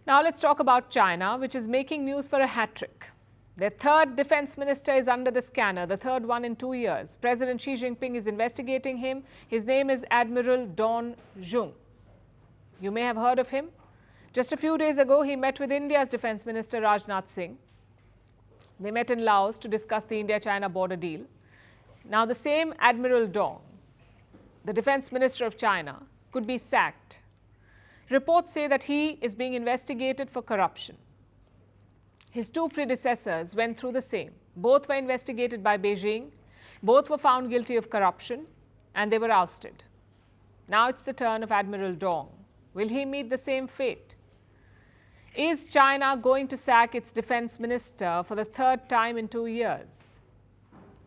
Now let's talk about China, which is making news for a hat trick. Their third defense minister is under the scanner, the third one in 2 years. President Xi Jinping is investigating him. His name is Admiral Dong Jun. You may have heard of him. Just a few days ago, he met with India's Defence Minister Rajnath Singh. They met in Laos to discuss the India-China border deal. Now, the same Admiral Dong, the Defence Minister of China, could be sacked. Reports say that he is being investigated for corruption. His two predecessors went through the same. Both were investigated by Beijing. Both were found guilty of corruption, and they were ousted. Now it's the turn of Admiral Dong. Will he meet the same fate? Is China going to sack its defense minister for the third time in 2 years?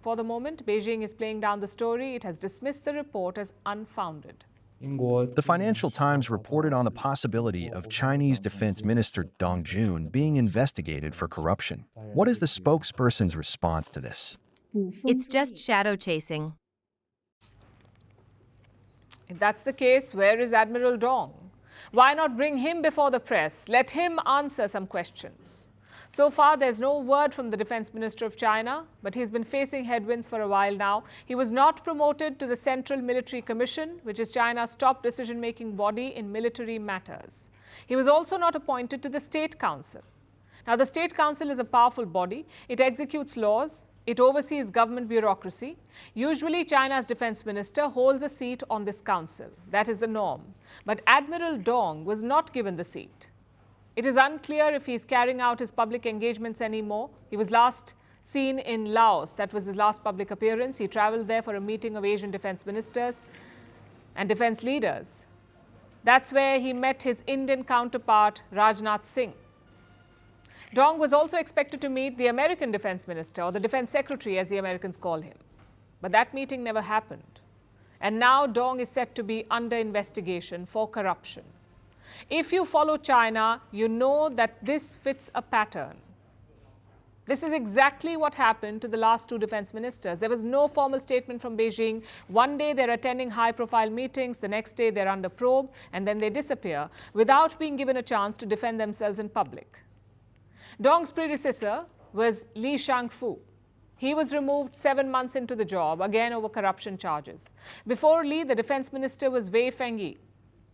For the moment, Beijing is playing down the story. It has dismissed the report as unfounded. The Financial Times reported on the possibility of Chinese Defense Minister Dong Jun being investigated for corruption. What is the spokesperson's response to this? It's just shadow chasing. If that's the case, where is Admiral Dong? Why not bring him before the press? Let him answer some questions. So far, there's no word from the Defense Minister of China, but he's been facing headwinds for a while now. He was not promoted to the Central Military Commission, which is China's top decision-making body in military matters. He was also not appointed to the State Council. Now, the State Council is a powerful body. It executes laws. It oversees government bureaucracy. Usually, China's defense minister holds a seat on this council. That is the norm. But Admiral Dong was not given the seat. It is unclear if he is carrying out his public engagements anymore. He was last seen in Laos. That was his last public appearance. He traveled there for a meeting of Asian defense ministers and defense leaders. That's where he met his Indian counterpart, Rajnath Singh. Dong was also expected to meet the American defense minister, or the defense secretary as the Americans call him. But that meeting never happened. And now Dong is set to be under investigation for corruption. If you follow China, you know that this fits a pattern. This is exactly what happened to the last two defense ministers. There was no formal statement from Beijing. One day they're attending high-profile meetings, the next day they're under probe, and then they disappear without being given a chance to defend themselves in public. Dong's predecessor was Shangfu. He was removed 7 months into the job, again over corruption charges. Before Li, the defense minister was Fenghe.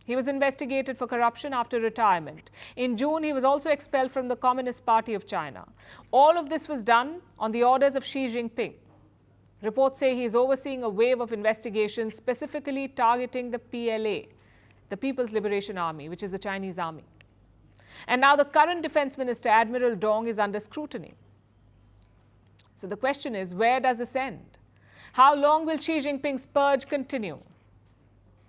He was investigated for corruption after retirement. In June, he was also expelled from the Communist Party of China. All of this was done on the orders of Xi Jinping. Reports say he is overseeing a wave of investigations specifically targeting the PLA, the People's Liberation Army, which is the Chinese army. And now the current defense minister, Admiral Dong, is under scrutiny. So the question is, where does this end? How long will Xi Jinping's purge continue?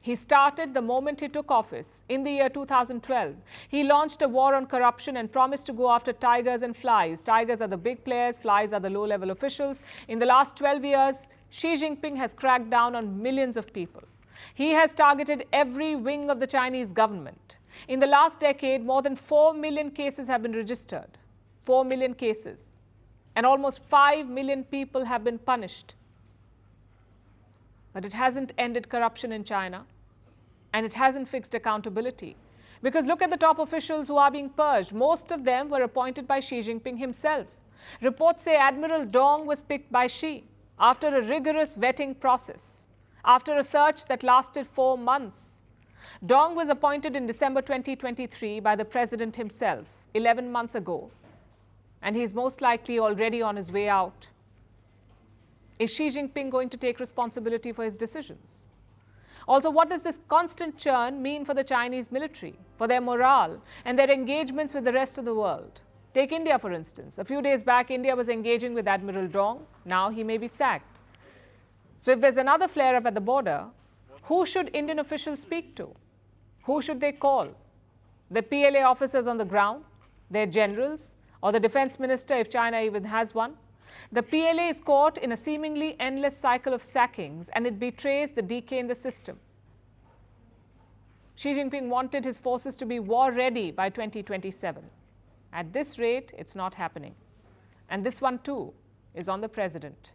He started the moment he took office in the year 2012. He launched a war on corruption and promised to go after tigers and flies. Tigers are the big players, flies are the low-level officials. In the last 12 years, Xi Jinping has cracked down on millions of people. He has targeted every wing of the Chinese government. In the last decade, more than 4 million cases have been registered. 4 million cases. And almost 5 million people have been punished. But it hasn't ended corruption in China. And it hasn't fixed accountability. Because look at the top officials who are being purged. Most of them were appointed by Xi Jinping himself. Reports say Admiral Dong was picked by Xi after a rigorous vetting process, after a search that lasted 4 months. Dong was appointed in December 2023 by the president himself, 11 months ago. And he's most likely already on his way out. Is Xi Jinping going to take responsibility for his decisions? Also, what does this constant churn mean for the Chinese military, for their morale and their engagements with the rest of the world? Take India, for instance. A few days back, India was engaging with Admiral Dong. Now he may be sacked. So if there's another flare-up at the border, who should Indian officials speak to? Who should they call? The PLA officers on the ground, their generals, or the defense minister if China even has one? The PLA is caught in a seemingly endless cycle of sackings, and it betrays the decay in the system. Xi Jinping wanted his forces to be war-ready by 2027. At this rate, it's not happening. And this one too is on the president.